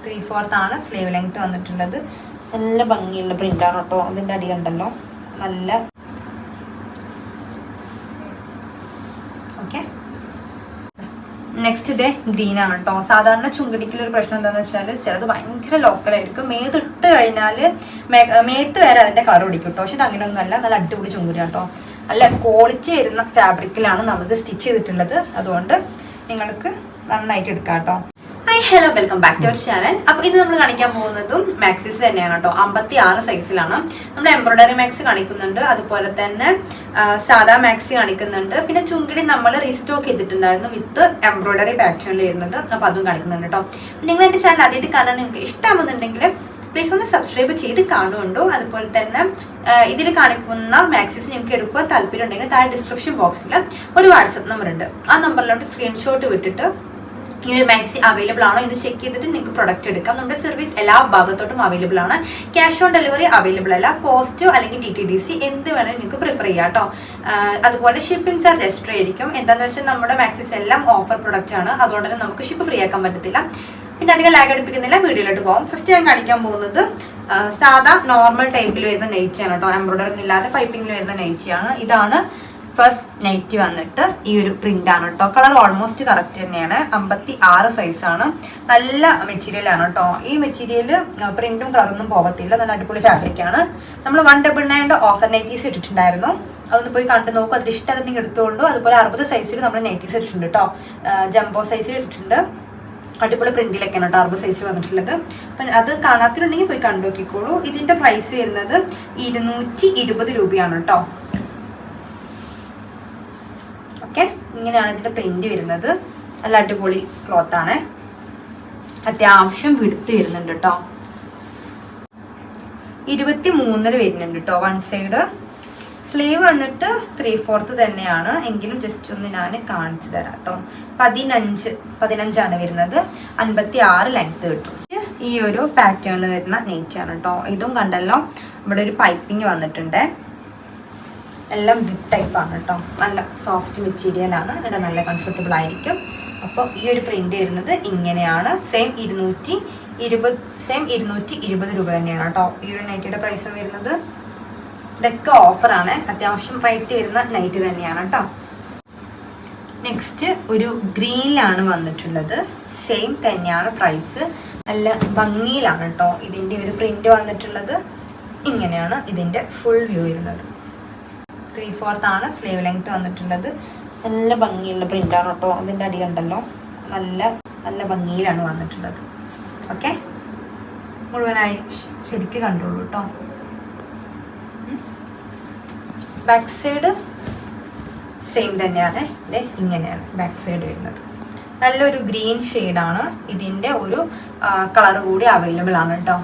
3/4 ആണ് sleeve length വന്നിട്ടുള്ളത്. നല്ല ഭംഗിയുള്ള പ്രിൻ്റാണ് കേട്ടോ. അതിൻ്റെ അടി കണ്ടല്ലോ, നല്ല ഓക്കെ. നെക്സ്റ്റ് ഇതേ ഗ്രീൻ ആണ് കേട്ടോ. സാധാരണ ചുങ്കടിക്കലൊരു പ്രശ്നം എന്താണെന്ന് വെച്ചാൽ ചിലത് ഭയങ്കര ലോക്കലായിരിക്കും. മേത്തിട്ട് കഴിഞ്ഞാൽ മേത്ത് വരെ അതിൻ്റെ കളർ പിടിക്കും കേട്ടോ. പക്ഷെ ഇത് അങ്ങനെയൊന്നുമല്ല, നല്ല അടിപൊളി ചുങ്കുരി കേട്ടോ. നല്ല ക്വാളിറ്റി വരുന്ന ഫാബ്രിക്കിലാണ് നമ്മളിത് സ്റ്റിച്ച് ചെയ്തിട്ടുള്ളത്. അതുകൊണ്ട് നിങ്ങൾക്ക് നന്നായിട്ട് എടുക്കാം കേട്ടോ. Hi hello, welcome back to our channel. അപ്പോൾ ഇന്ന് നമ്മൾ കാണിക്കാൻ പോകുന്നതും മാക്സിസ് തന്നെയാണ് കേട്ടോ. 56 സൈസിലാണ് നമ്മൾ എംബ്രോയിഡറി മാക്സി കാണിക്കുന്നുണ്ട്, അതുപോലെ തന്നെ സാധാ മാക്സി കാണിക്കുന്നുണ്ട്. പിന്നെ ചുങ്കിടി നമ്മൾ റീസ്റ്റോക്ക് ചെയ്തിട്ടുണ്ടായിരുന്നു വിത്ത് എംബ്രോയിഡറി പാറ്റേണിൽ വരുന്നത്. അപ്പോൾ അതും കാണിക്കുന്നുണ്ട് കേട്ടോ. നിങ്ങൾ എൻ്റെ ചാനൽ ആദ്യമായിട്ട് കാണാൻ നിങ്ങൾക്ക് ഇഷ്ടമാകുന്നുണ്ടെങ്കിൽ പ്ലീസ് ഒന്ന് സബ്സ്ക്രൈബ് ചെയ്ത് കാണുന്നുണ്ടോ. അതുപോലെ തന്നെ ഇതിൽ കാണിക്കുന്ന മാക്സിസ് നിങ്ങൾക്ക് എടുക്കാൻ താല്പര്യം ഉണ്ടെങ്കിൽ താഴെ ഡിസ്ക്രിപ്ഷൻ ബോക്സിൽ ഒരു വാട്സപ്പ് നമ്പർ ഉണ്ട്. ആ നമ്പറിലോട്ട് സ്ക്രീൻഷോട്ട് വിട്ടിട്ട് ഈ ഒരു മാക്സി അവൈലബിൾ ആണോ എന്ന് ചെക്ക് ചെയ്തിട്ട് നിങ്ങൾക്ക് പ്രൊഡക്റ്റ് എടുക്കാം. നമ്മുടെ സർവീസ് എല്ലാ ഭാഗത്തോട്ടും അവൈലബിൾ ആണ്. ക്യാഷ് ഓൺ ഡെലിവറി അവൈലബിൾ അല്ല. പോസ്റ്റോ അല്ലെങ്കിൽ DTDC എന്ത് വേണമെങ്കിൽ നിങ്ങൾക്ക് പ്രിഫർ ചെയ്യാം കേട്ടോ. അതുപോലെ ഷിപ്പിംഗ് ചാർജ് എക്സ്ട്രാ ആയിരിക്കും. എന്താണെന്ന് വെച്ചാൽ നമ്മുടെ മാക്സിസ് എല്ലാം ഓഫർ പ്രൊഡക്റ്റ് ആണ്. അതുകൊണ്ട് തന്നെ നമുക്ക് ഷിപ്പ് ഫ്രീ ആക്കാൻ പറ്റത്തില്ല. പിന്നെ അധികം ലാഗ് അടുപ്പിക്കുന്നില്ല, വീഡിയോയിലോട്ട് പോകാം. ഫസ്റ്റ് ഞാൻ കാണിക്കാൻ പോകുന്നത് സാധാ നോർമൽ ടൈപ്പിൽ വരുന്ന നെയ്റ്റിയാണ് കേട്ടോ. എംബ്രോയിഡറി ഒന്നും ഇല്ലാതെ പൈപ്പിങ്ങിൽ വരുന്ന നെയ്റ്റിയാണ്. ഇതാണ് ഫസ്റ്റ് നൈറ്റി വന്നിട്ട് ഈ ഒരു പ്രിന്റ് ആണ് കേട്ടോ. കളർ ഓൾമോസ്റ്റ് കറക്റ്റ് തന്നെയാണ്. 56 സൈസാണ്. നല്ല മെറ്റീരിയൽ ആണ് കേട്ടോ. ഈ മെറ്റീരിയൽ പ്രിന്റും കളറൊന്നും പോകത്തില്ല. നല്ല അടിപൊളി ഫാബ്രിക് ആണ്. നമ്മൾ 199 ഓഫർ നൈറ്റീസ് ഇട്ടിട്ടുണ്ടായിരുന്നു. അതൊന്ന് പോയി കണ്ടു നോക്കും. അതിൽ ഇഷ്ടം എടുത്തുകൊണ്ടു. അതുപോലെ 60 സൈസിൽ നമ്മൾ നൈറ്റീസ് ഇട്ടിട്ടുണ്ട് കേട്ടോ. ജംബോ സൈസിൽ ഇട്ടിട്ടുണ്ട്. അടിപൊളി പ്രിന്റിലൊക്കെയാണ് കേട്ടോ 60 സൈസിൽ വന്നിട്ടുള്ളത്. അപ്പം അത് കാണാത്തിട്ടുണ്ടെങ്കിൽ പോയി കണ്ടു നോക്കിക്കോളൂ. ഇതിന്റെ പ്രൈസ് വരുന്നത് 220 രൂപയാണ് കേട്ടോ. ഓക്കെ, ഇങ്ങനെയാണ് ഇതിന്റെ പ്രിന്റ് വരുന്നത്. നല്ല അടിപൊളി ക്ലോത്ത് ആണ്. അത്യാവശ്യം വിടുത്ത് വരുന്നുണ്ട് കേട്ടോ. 23 വരുന്നുണ്ട് കേട്ടോ. വൺ സൈഡ് സ്ലീവ് വന്നിട്ട് 3/4 തന്നെയാണ്. എങ്കിലും ജസ്റ്റ് ഒന്ന് ഞാൻ കാണിച്ചു തരാം കേട്ടോ. 15 വരുന്നത്. 56 ലെങ്ത് കിട്ടും. ഈ ഒരു പാറ്റേണിൽ വരുന്ന നെയ്റ്റാണ് കേട്ടോ. ഇതും കണ്ടല്ലോ, ഇവിടെ ഒരു പൈപ്പിംഗ് വന്നിട്ടുണ്ട്. എല്ലാം സിപ്പ് ടൈപ്പാണ് കേട്ടോ. നല്ല സോഫ്റ്റ് മെറ്റീരിയൽ ആണ്. ഇവിടെ നല്ല കംഫർട്ടബിൾ ആയിരിക്കും. അപ്പോൾ ഈ ഒരു പ്രിന്റ് വരുന്നത് ഇങ്ങനെയാണ്. സെയിം 220 രൂപ തന്നെയാണ് കേട്ടോ ഈ ഒരു നൈറ്റിയുടെ പ്രൈസ് വരുന്നത്. ഇതൊക്കെ ഓഫറാണ്. അത്യാവശ്യം റേറ്റ് വരുന്ന നൈറ്റ് തന്നെയാണ് കേട്ടോ. നെക്സ്റ്റ് ഒരു ഗ്രീനിലാണ് വന്നിട്ടുള്ളത്. സെയിം തന്നെയാണ് പ്രൈസ്. നല്ല ഭംഗിയിലാണ് കേട്ടോ ഇതിൻ്റെ ഒരു പ്രിന്റ് വന്നിട്ടുള്ളത്. ഇങ്ങനെയാണ് ഇതിൻ്റെ ഫുൾ വ്യൂ വരുന്നത്. 3/4 ആണ് സ്ലീവ് ലെങ്ത് വന്നിട്ടുള്ളത്. നല്ല ഭംഗിയുള്ള പ്രിന്റാണ് കേട്ടോ. അതിൻ്റെ അടി കണ്ടല്ലോ, നല്ല നല്ല ഭംഗിയിലാണ് വന്നിട്ടുള്ളത്. ഓക്കെ, മുഴുവനായി ശരിക്കും കണ്ടോളൂ കേട്ടോ. ബാക്ക് സൈഡ് സെയിം തന്നെയാണ്. ഇത് ഇങ്ങനെയാണ് ബാക്ക് സൈഡ് വരുന്നത്. നല്ലൊരു ഗ്രീൻ ഷെയ്ഡാണ്. ഇതിൻ്റെ ഒരു കളർ കൂടി അവൈലബിൾ ആണ് കേട്ടോ.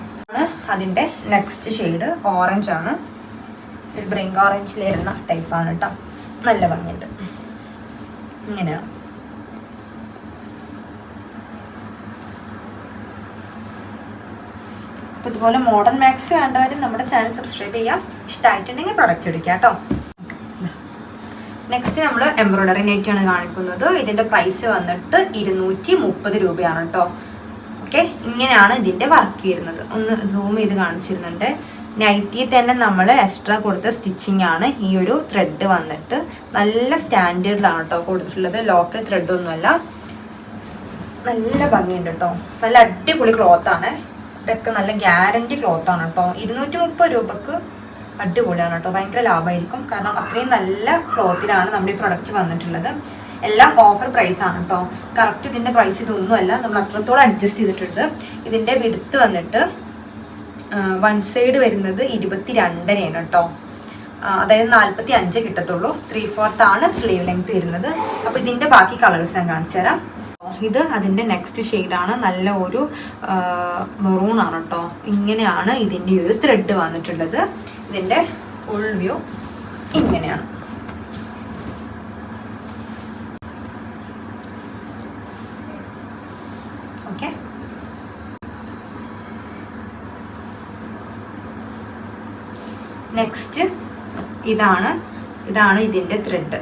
അതിൻ്റെ നെക്സ്റ്റ് ഷെയ്ഡ് ഓറഞ്ച് ആണ്. ഒരു ബ്രിങ്ക് ഓറഞ്ചിൽ വരുന്ന ടൈപ്പാണ് കേട്ടോ. നല്ല ഭംഗിയുണ്ട്. ഇങ്ങനെയാണ്. അപ്പോൾ ഇതുപോലെ മോഡേൺ മാക്സി വേണ്ടവർ നമ്മുടെ ചാനൽ സബ്സ്ക്രൈബ് ചെയ്യാം. ഇഷ്ടമായിട്ടുണ്ടെങ്കിൽ പ്രൊഡക്റ്റ് എടുക്കുക കേട്ടോ. നെക്സ്റ്റ് നമ്മൾ എംബ്രോയിഡറി നെറ്റാണ് കാണിക്കുന്നത്. ഇതിൻ്റെ പ്രൈസ് വന്നിട്ട് 230 രൂപയാണ് കേട്ടോ. ഓക്കെ, ഇങ്ങനെയാണ് ഇതിൻ്റെ വർക്ക് വരുന്നത്. ഒന്ന് സൂം ചെയ്ത് കാണിച്ചിരുന്നുണ്ട്. നൈറ്റിയിൽ തന്നെ നമ്മൾ എക്സ്ട്രാ കൊടുത്ത സ്റ്റിച്ചിങ് ആണ്. ഈ ഒരു ത്രെഡ് വന്നിട്ട് നല്ല സ്റ്റാൻഡേർഡിലാണ് കേട്ടോ കൊടുത്തിട്ടുള്ളത്. ലോക്കൽ ത്രെഡൊന്നുമല്ല. നല്ല ഭംഗിയുണ്ട് കേട്ടോ. നല്ല അടിപൊളി ക്ലോത്താണ്. ഇതൊക്കെ നല്ല ഗ്യാരണ്ടി ക്ലോത്താണ് കേട്ടോ. 230 രൂപക്ക് അടിപൊളിയാണ് കേട്ടോ. ഭയങ്കര ലാഭമായിരിക്കും. കാരണം അത്രയും നല്ല ക്ലോത്തിലാണ് നമ്മുടെ ഈ പ്രൊഡക്റ്റ് വന്നിട്ടുള്ളത്. എല്ലാം ഓഫർ പ്രൈസ് ആണ് കേട്ടോ. കറക്റ്റ് ഇതിൻ്റെ പ്രൈസ് ഇതൊന്നുമല്ല. നമ്മൾ അത്രത്തോളം അഡ്ജസ്റ്റ് ചെയ്തിട്ടുണ്ട്. ഇതിൻ്റെ വിടുത്ത് വന്നിട്ട് വൺ സൈഡ് വരുന്നത് 22 കേട്ടോ. അതായത് 45 കിട്ടത്തുള്ളൂ. 3/4 ആണ് സ്ലീവ് ലെങ്ത് വരുന്നത്. അപ്പോൾ ഇതിൻ്റെ ബാക്കി കളേഴ്സ് ഞാൻ കാണിച്ചു തരാം. ഇത് അതിൻ്റെ നെക്സ്റ്റ് ഷെയ്ഡാണ്. നല്ല ഒരു മെറൂൺ ആണ് കേട്ടോ. ഇങ്ങനെയാണ് ഇതിൻ്റെ ഒരു ത്രെഡ് വന്നിട്ടുള്ളത്. ഇതിൻ്റെ ഫുൾ വ്യൂ ഇങ്ങനെയാണ്. ഓക്കെ, നെക്സ്റ്റ് ഇതാണ് ഇതിൻ്റെ ത്രെഡ്.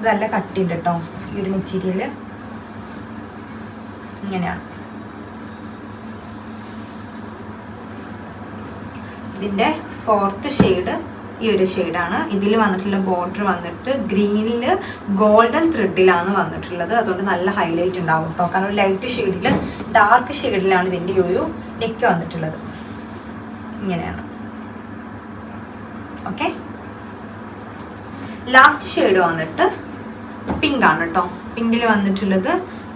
ഇത് നല്ല കട്ടിയുണ്ട് കേട്ടോ ഈ ഒരു മെറ്റീരിയൽ. ഇങ്ങനെയാണ് ഇതിൻ്റെ 4th ഷെയ്ഡ്. ഈ ഒരു ഷെയ്ഡാണ്. ഇതിൽ വന്നിട്ടുള്ള ബോർഡർ വന്നിട്ട് ഗ്രീനിൽ ഗോൾഡൻ ത്രെഡിലാണ് വന്നിട്ടുള്ളത്. അതുകൊണ്ട് നല്ല ഹൈലൈറ്റ് ഉണ്ടാവും കേട്ടോ. കാരണം ലൈറ്റ് ഷെയ്ഡിൽ ഡാർക്ക് ഷെയ്ഡിലാണ് ഇതിൻ്റെ ഒരു നെക്ക് വന്നിട്ടുള്ളത്. ഇങ്ങനെയാണ്. ഓക്കെ, ലാസ്റ്റ് ഷെയ്ഡ് വന്നിട്ട് പിങ്ക് ആണ് കേട്ടോ. പിങ്കിൽ വന്നിട്ടുള്ളത്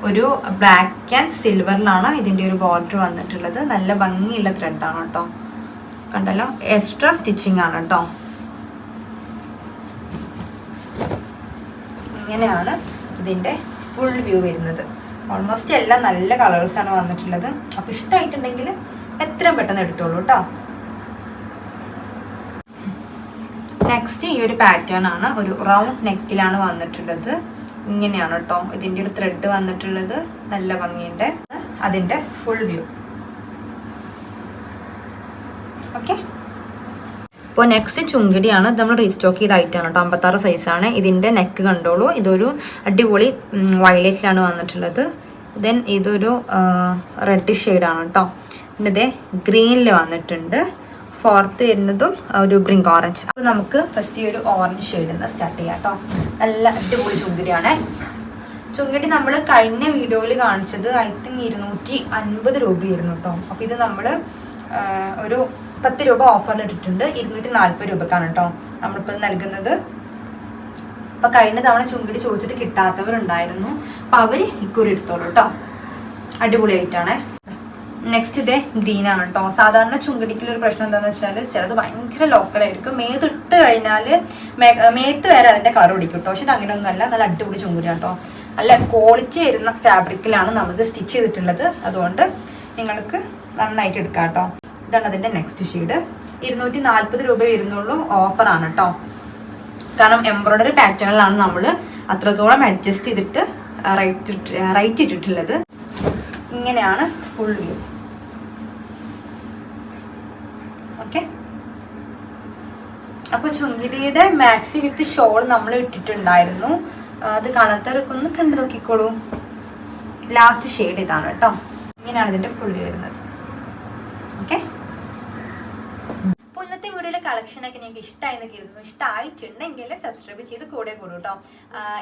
ഒരു ബ്ലാക്ക് ആൻഡ് സിൽവറിലാണ് ഇതിൻ്റെ ഒരു ബോർഡർ വന്നിട്ടുള്ളത്. നല്ല ഭംഗിയുള്ള ത്രെഡാണ് കേട്ടോ. കണ്ടല്ലോ, എക്സ്ട്രാ സ്റ്റിച്ചിങ് ആണ് കേട്ടോ. ഇങ്ങനെയാണ് ഇതിൻ്റെ ഫുൾ വ്യൂ വരുന്നത്. ഓൾമോസ്റ്റ് എല്ലാം നല്ല കളേഴ്സാണ് വന്നിട്ടുള്ളത്. അപ്പോൾ ഇഷ്ടമായിട്ടുണ്ടെങ്കിൽ എത്രയും പെട്ടെന്ന് എടുത്തോളൂ കേട്ടോ. നെക്സ്റ്റ് ഈ ഒരു പാറ്റേൺ ആണ്. ഒരു റൗണ്ട് നെക്കിലാണ് വന്നിട്ടുള്ളത്. ഇങ്ങനെയാണ് കേട്ടോ ഇതിൻ്റെ ഒരു ത്രെഡ് വന്നിട്ടുള്ളത്. നല്ല ഭംഗിയുണ്ട്. അതിൻ്റെ ഫുൾ വ്യൂ. ഓക്കെ, ഇപ്പോൾ നെക്സ്റ്റ് ചുങ്കിടിയാണ്. ഇത് നമ്മൾ റീസ്റ്റോക്ക് ചെയ്ത ഐറ്റാണ് കേട്ടോ. 56 സൈസാണ്. ഇതിൻ്റെ നെക്ക് കണ്ടോളൂ. ഇതൊരു അടിപൊളി വയലറ്റിലാണ് വന്നിട്ടുള്ളത്. ദെൻ ഇതൊരു റെഡ് ഷെയ്ഡാണ് കേട്ടോ. പിന്നെ ഇതേ ഗ്രീനിൽ വന്നിട്ടുണ്ട്. 4th വരുന്നതും ഒരു ബ്രിങ്ക് ഓറഞ്ച്. അപ്പോൾ നമുക്ക് ഫസ്റ്റ് ഈ ഒരു ഓറഞ്ച് ഷെയ്ഡിൽ നിന്ന് സ്റ്റാർട്ട് ചെയ്യാം കേട്ടോ. നല്ല അടിപൊളി ചുങ്കിടിയാണ്. ചുങ്കിടി നമ്മൾ കഴിഞ്ഞ വീഡിയോയിൽ കാണിച്ചത് ഐ തിങ്ക് 250 രൂപയായിരുന്നു കേട്ടോ. അപ്പോൾ ഇത് നമ്മൾ ഒരു 10 രൂപ ഓഫറിൽ ഇട്ടിട്ടുണ്ട്. 240 രൂപക്കാണ് കേട്ടോ നമ്മളിപ്പോൾ നൽകുന്നത്. അപ്പോൾ കഴിഞ്ഞ തവണ ചുങ്കിടി ചോദിച്ചിട്ട് കിട്ടാത്തവരുണ്ടായിരുന്നു. അപ്പോൾ അവർ ഇക്കുറി എടുത്തോളൂ കേട്ടോ. അടിപൊളിയായിട്ടാണ്. നെക്സ്റ്റ് ഇതേ ഗ്രീനാണ് കേട്ടോ. സാധാരണ ചുങ്കിടിക്കുള്ളൊരു പ്രശ്നം എന്താണെന്ന് വെച്ചാൽ ചിലത് ഭയങ്കര ലോക്കലായിരിക്കും. മേത്തിട്ട് കഴിഞ്ഞാൽ മേത്ത് വരെ അതിൻ്റെ കളർ പിടിക്കും കേട്ടോ. പക്ഷെ ഇത് അങ്ങനെയൊന്നുമല്ല. നല്ല അടിപൊളി ചുങ്കിടിയാണ് കേട്ടോ. നല്ല ക്വാളിറ്റി വരുന്ന ഫാബ്രിക്കിലാണ് നമ്മളിത് സ്റ്റിച്ച് ചെയ്തിട്ടുള്ളത്. അതുകൊണ്ട് നിങ്ങൾക്ക് നന്നായിട്ട് എടുക്കാം കേട്ടോ. ഇതാണ് അതിൻ്റെ നെക്സ്റ്റ് ഷെയ്ഡ്. 240 രൂപ വരുന്നുള്ളൂ. ഓഫറാണ് കേട്ടോ. കാരണം എംബ്രോയ്ഡറി പാറ്റേണിലാണ് നമ്മൾ അത്രത്തോളം അഡ്ജസ്റ്റ് ചെയ്തിട്ട് റൈറ്റ് ഇട്ടിട്ടുള്ളത്. ഇങ്ങനെയാണ് ഫുൾ വ്യൂ. ഓക്കെ, അപ്പോൾ ചുങ്കിടിയുടെ മാക്സി വിത്ത് ഷോൾ നമ്മൾ ഇട്ടിട്ടുണ്ടായിരുന്നു. അത് കാണാത്തവരൊക്കെ ഒന്ന് കണ്ടു നോക്കിക്കോളൂ. ലാസ്റ്റ് ഷെയ്ഡ് ഇതാണ് കേട്ടോ. ഇങ്ങനെയാണ് ഇതിൻ്റെ ഫുൾ വ്യൂ വരുന്നത്. ഓക്കെ, അപ്പോൾ ഇന്നത്തെ വീഡിയോയിലെ കളക്ഷനൊക്കെ നിങ്ങൾക്ക് ഇഷ്ടമായി എന്ന് കരുതുന്നു. ഇഷ്ടമായിട്ടുണ്ടെങ്കിൽ സബ്സ്ക്രൈബ് ചെയ്ത് കൂടെ കൂടും കേട്ടോ.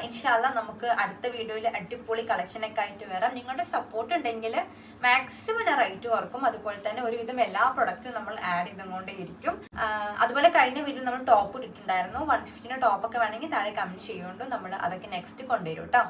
ഇൻഷാല്ല നമുക്ക് അടുത്ത വീഡിയോയിൽ അടിപൊളി കളക്ഷനൊക്കെ ആയിട്ട് വരാം. നിങ്ങളുടെ സപ്പോർട്ട് ഉണ്ടെങ്കിൽ മാക്സിമം ഞാൻ റേറ്റ് കുറക്കും. അതുപോലെ തന്നെ ഒരുവിധം എല്ലാ പ്രൊഡക്റ്റും നമ്മൾ ആഡ് ചെയ്തുകൊണ്ടേയിരിക്കും. അതുപോലെ കഴിഞ്ഞ വീഡിയോ നമ്മൾ ടോപ്പ് ഇട്ടിട്ടുണ്ടായിരുന്നു. 150 ടോപ്പൊക്കെ വേണമെങ്കിൽ താഴെ കമൻറ്റ് ചെയ്യുന്നുണ്ട്. നമ്മൾ അതൊക്കെ നെക്സ്റ്റ് കൊണ്ടുവരും കേട്ടോ.